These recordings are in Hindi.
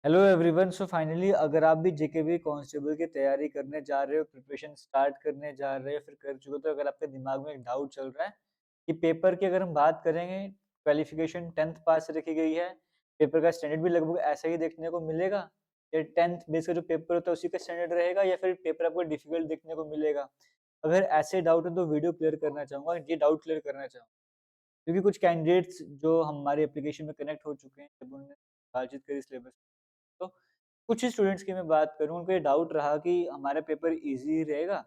Hello everyone. सो फाइनली अगर आप भी जेकेबी कांस्टेबल की तैयारी करने जा रहे हो, प्रिपरेशन स्टार्ट करने जा रहे हो, फिर कर चुके हो, तो अगर आपके दिमाग में एक डाउट चल रहा है कि पेपर की अगर हम बात करेंगे, क्वालिफिकेशन 10th पास रखी गई है, पेपर का स्टैंडर्ड भी लगभग ऐसा ही देखने को मिलेगा, या 10th बेस का जो पेपर होता है उसी का स्टैंडर्ड रहेगा, या फिर पेपर आपको डिफिकल्ट देखने को मिलेगा। अगर ऐसे डाउट है तो वीडियो क्लियर करना चाहूंगा, ये डाउट क्लियर करना चाहूंगा, क्योंकि कुछ कैंडिडेट्स जो हमारे एप्लीकेशन में कनेक्ट हो चुके हैं, जब उन्होंने बातचीत करी सिलेबस, तो कुछ ही स्टूडेंट्स की मैं बात करूँ, उनको ये डाउट रहा कि हमारा पेपर ईज़ी रहेगा,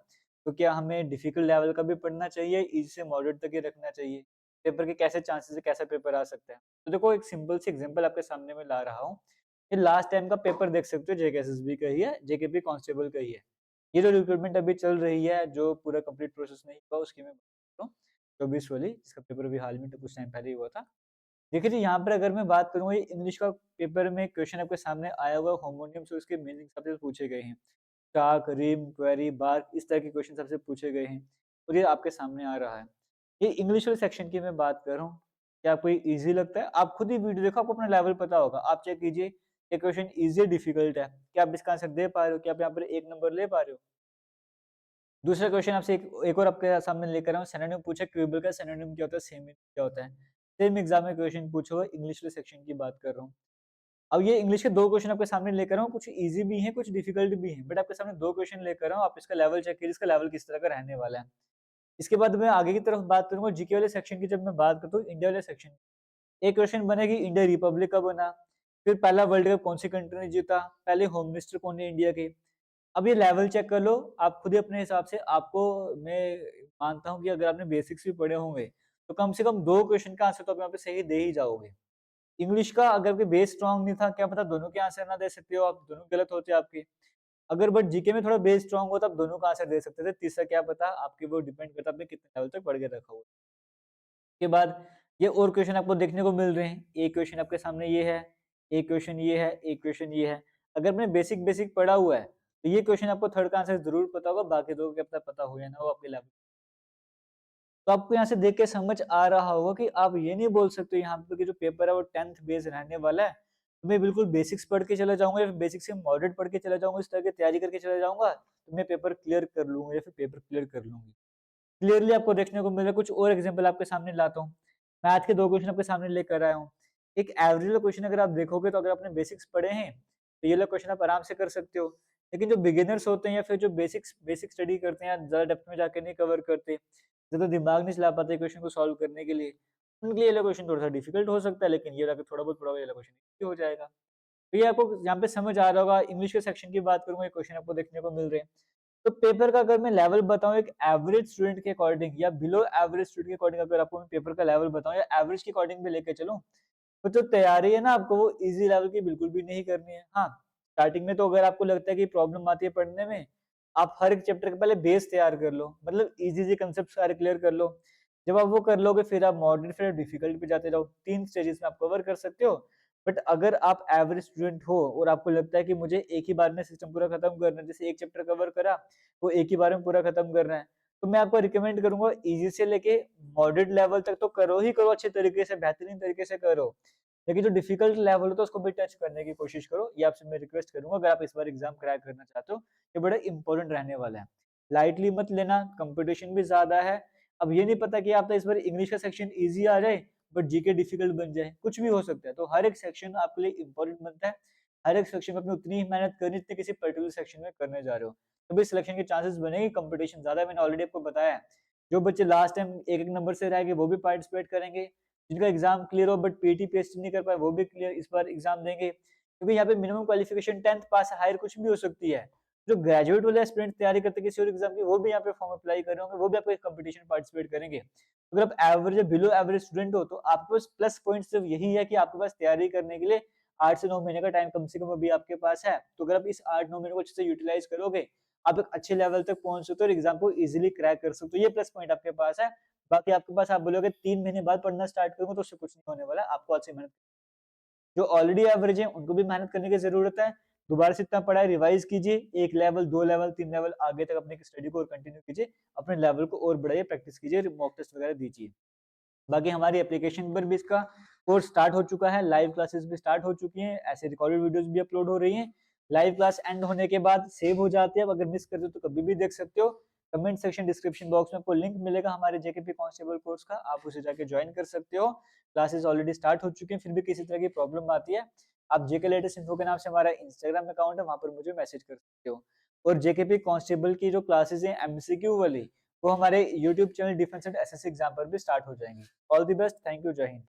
तो क्या हमें डिफ़िकल्ट लेवल का भी पढ़ना चाहिए, ईज़ी से मॉडरेट तक ही रखना चाहिए? पेपर के कैसे चांसेस है, कैसा पेपर आ सकता है? तो देखो, एक सिंपल सी एग्ज़ाम्पल आपके सामने मैं ला रहा हूँ। ये लास्ट टाइम का पेपर देख सकते हो, जेकेएसएसबी का ही है, जेकेपी कांस्टेबल का ही है। ये जो रिक्रूटमेंट अभी चल रही है, जो पूरा कंप्लीट प्रोसेस नहीं हुआ, उसकी मैं बात कर रहा हूँ, 24 वाली, जिसका पेपर अभी हाल में तो कुछ टाइम पहले ही हुआ था। देखिए जी, यहाँ पर अगर मैं बात करूँ, ये इंग्लिश का पेपर में क्वेश्चन आपके सामने आया हुआ है, होमोनिम्स और उसके मीनिंग सबसे पूछे गए हैं। टाक, रिम, क्वेरी, बार्क, इस तरह के क्वेश्चन सबसे पूछे गए हैं और ये आपके सामने आ रहा है। ये इंग्लिश वाले सेक्शन की मैं बात कर रहा हूँ। क्या आपको ये ईज़ी लगता है? आप खुद ही वीडियो देखो, आपको अपना लेवल पता होगा। आप चेक कीजिए, ये क्वेश्चन ईज़ी है, डिफिकल्ट है? क्या आप इसका आंसर दे पा रहे हो? क्या आप यहाँ पर 1 नंबर ले पा रहे हो? दूसरा क्वेश्चन आपसे एक और आपके सामने लेकर आया हूँ, सिनोनिम पूछा, इक्विवल का सिनोनिम क्या होता है, सेम क्या होता है? सेम एग्जाम में क्वेश्चन पूछा हुआ है, इंग्लिश वाले सेक्शन की बात कर रहा हूँ। अब ये इंग्लिश के 2 क्वेश्चन आपके सामने लेकर आया हूँ, कुछ ईज़ी भी हैं, कुछ डिफिकल्ट भी हैं, बट आपके सामने 2 क्वेश्चन लेकर आया हूँ, आप इसका लेवल चेक कीजिए, इसका लेवल किस तरह का रहने वाला है। इसके बाद मैं आगे की तरफ बात करूँगा, जीके वाले सेक्शन की जब मैं बात करता हूँ, इंडिया वाले सेक्शन, एक क्वेश्चन बनेगी, इंडिया रिपब्लिक कब बना? फिर पहला वर्ल्ड कप कौन सी कंट्री ने जीता? पहले होम मिनिस्टर कौन है इंडिया के? अब ये लेवल चेक कर लो, आप खुद ही अपने हिसाब से। आपको मैं मानता हूँ कि अगर आपने बेसिक्स भी पढ़े होंगे, तो कम से कम 2 क्वेश्चन का आंसर तो आप यहाँ पे सही दे ही जाओगे। इंग्लिश का अगर आपके बेस स्ट्रॉन्ग नहीं था, क्या पता दोनों के आंसर ना दे सकते हो आप, दोनों गलत होते आपके। अगर बट जीके में थोड़ा बेस स्ट्रॉन्ग हो, तो आप दोनों का आंसर दे सकते थे, तीसरा क्या पता, आपके वो डिपेंड करता है आपने कितने लेवल तक पढ़ के रखा हुआ है। के बाद ये और क्वेश्चन आपको देखने को मिल रहे हैं। एक क्वेश्चन आपके सामने ये है, एक क्वेश्चन ये है, एक क्वेश्चन ये है। अगर आपने बेसिक बेसिक पढ़ा हुआ है, तो ये क्वेश्चन आपको थर्ड का आंसर जरूर पता होगा, बाकी दो क्या पता हो या ना हो आपके लेवल। तो आपको यहाँ से देख के समझ आ रहा होगा कि आप ये नहीं बोल सकते यहाँ पे कि जो पेपर है वो 10th बेस रहने वाला है, तो मैं बिल्कुल बेसिक्स पढ़ के चला जाऊंगा, या फिर बेसिक से मॉडरेट पढ़ के चला जाऊंगा, इस तरह की तैयारी करके चला जाऊंगा, तो मैं पेपर क्लियर कर लूंगा या फिर पेपर क्लियर कर लूंगी। क्लियरली आपको देखने को मिल रहा है। कुछ और एग्जांपल आपके सामने लाता हूँ। मैथ के 2 क्वेश्चन आपके सामने लेकर आया हूँ। एक एवरेज वाला क्वेश्चन अगर आप देखोगे, तो अगर आपने बेसिक्स पढ़े हैं, तो ये वाला क्वेश्चन आप आराम से कर सकते हो। लेकिन जो बिगिनर्स होते हैं, या फिर जो बेसिक स्टडी करते हैं, ज़्यादा डेप्थ में जाके नहीं कवर करते, ज़्यादा दिमाग नहीं चला पाते क्वेश्चन को सॉल्व करने के लिए, उनके लिए ये वाला क्वेश्चन थोड़ा-सा डिफिकल्ट हो सकता है, लेकिन ये वाला थोड़ा बहुत पढ़ा हुआ, ये वाला क्वेश्चन ईज़ी हो जाएगा। तो ये आपको यहाँ पे समझ आ रहा होगा। इंग्लिश के सेक्शन की बात करूँगा, ये क्वेश्चन आपको देखने को मिल रहे हैं। तो पेपर का अगर मैं लेवल बताऊँ एक एवरेज स्टूडेंट के अकॉर्डिंग, या बिलो एवरेज स्टूडेंट के अकॉर्डिंग, अगर आपको मैं पेपर का लेवल बताऊँ या एवरेज के अकॉर्डिंग भी लेके चलूँ, तो जो तैयारी है ना, आपको वो ईज़ी लेवल की बिल्कुल भी नहीं करनी है। हाँ, स्टार्टिंग में तो अगर आपको लगता है कि प्रॉब्लम आती है पढ़ने में, आप हर एक चैप्टर के पहले बेस तैयार कर लो, मतलब ईज़ी-ईज़ी कांसेप्ट सारे क्लियर कर लो। जब आप वो कर लोगे, फिर आप मॉडरेट, फिर डिफिकल्ट पे जाते जाओ। 3 स्टेजेस में आप कवर कर सकते हो। बट अगर आप एवरेज स्टूडेंट हो और आपको लगता है कि मुझे एक ही बार में सिस्टम पूरा खत्म करना है, जैसे एक चैप्टर कवर करा, वो एक ही बार में पूरा खत्म करना है, तो मैं आपको रिकमेंड करूँगा, ईज़ी से लेके मॉडरेट लेवल तक तो करो ही करो, अच्छे तरीके से, बेहतरीन तरीके से करो। लेकिन जो डिफिकल्ट लेवल होता है, उसको भी टच करने की कोशिश करो। ये आपसे मैं रिक्वेस्ट करूँगा, अगर आप इस बार एग्ज़ाम क्रैक करना चाहते हो, ये बड़ा इम्पोर्टेंट रहने वाला है। लाइटली मत लेना, कंपटीशन भी ज़्यादा है। अब ये नहीं पता कि आपका इस बार इंग्लिश का सेक्शन ईज़ी आ जाए, बट जीके डिफिकल्ट बन जाए, कुछ भी हो सकता है। तो हर एक सेक्शन आपके लिए इम्पोर्टेंट बनता है। हर एक सेक्शन में अपनी उतनी ही मेहनत करनी जितनी किसी पर्टिकुलर सेक्शन में करने जा रहे हो। तभी सिलेक्शन के चांसेस बनेंगे, कंपटीशन ज़्यादा है, मैंने ऑलरेडी आपको बताया है। जो बच्चे लास्ट टाइम एक-एक नंबर से रह गए, वो भी पार्टिसिपेट करेंगे। जिनका एग्ज़ाम क्लियर हो बट पीटी, पीएचडी नहीं कर पाए, वो भी क्लियर इस बार एग्ज़ाम देंगे। क्योंकि यहाँ पे मिनिमम क्वालिफिकेशन 10th पास है, हायर कुछ भी हो सकती है। जो ग्रेजुएट वाले एस्पिरेंट तैयारी करते हैं किसी और एग्ज़ाम की, वो भी यहाँ पे फॉर्म अप्लाई कर रहे होंगे, वो भी आपको कॉम्पिटिशन पार्टिसिपेट करेंगे। अगर आप एवरेज या बिलो एवरेज स्टूडेंट हो, तो आपके पास प्लस पॉइंट सिर्फ यही है कि आपके पास तैयारी करने के लिए 8 से 9 महीने का टाइम कम से कम अभी आपके पास है। तो अगर आप इस 8-9 महीने को अच्छे से यूटिलाइज़ करोगे, आप एक अच्छे लेवल तक पहुँच सकते हो और एग्ज़ाम को ईज़िली क्रैक कर सकते हो। ये प्लस पॉइंट आपके पास है। बाकी आपके पास, आप बोलोगे 3 महीने बाद पढ़ना स्टार्ट करूँगा, तो उससे कुछ नहीं होने वाला है। आपको आज से मेहनत, जो ऑलरेडी एवरेज है, उनको भी मेहनत करने की ज़रूरत है। दोबारा से इतना पढ़ा है, रिवाइज़ कीजिए। 1 लेवल, 2 लेवल, 3 लेवल आगे तक अपनी स्टडी को और कंटिन्यू कीजिए। अपने लेवल को और बढ़ाइए, प्रैक्टिस कीजिए, मॉक टेस्ट वगैरह दीजिए। बाकी हमारी एप्लीकेशन पर भी इसका कोर्स स्टार्ट हो चुका है, लाइव क्लासेस भी स्टार्ट हो चुकी हैं, ऐसे रिकॉर्डेड वीडियोस भी अपलोड हो रही हैं। लाइव क्लास एंड होने के बाद सेव हो जाती है, अगर मिस करते हो तो कभी भी देख सकते हो। कमेंट सेक्शन डिस्क्रिप्शन बॉक्स में आपको लिंक मिलेगा हमारे जेकेपी कांस्टेबल कोर्स का, आप उसे जाके ज्वाइन कर सकते हो। क्लासेस ऑलरेडी स्टार्ट हो चुकी हैं, फिर भी किसी तरह की प्रॉब्लम आती है, आप जेके लेटेस्ट इन्फो के नाम से हमारा इंस्टाग्राम अकाउंट है, वहां पर मुझे मैसेज कर सकते हो। और जेकेपी कांस्टेबल की जो क्लासेस हैं एमसीक्यू वाली, वो हमारे YouTube channel defence and SSC exam पर भी स्टार्ट हो जाएंगी। All the best, thank you, जय हिंद।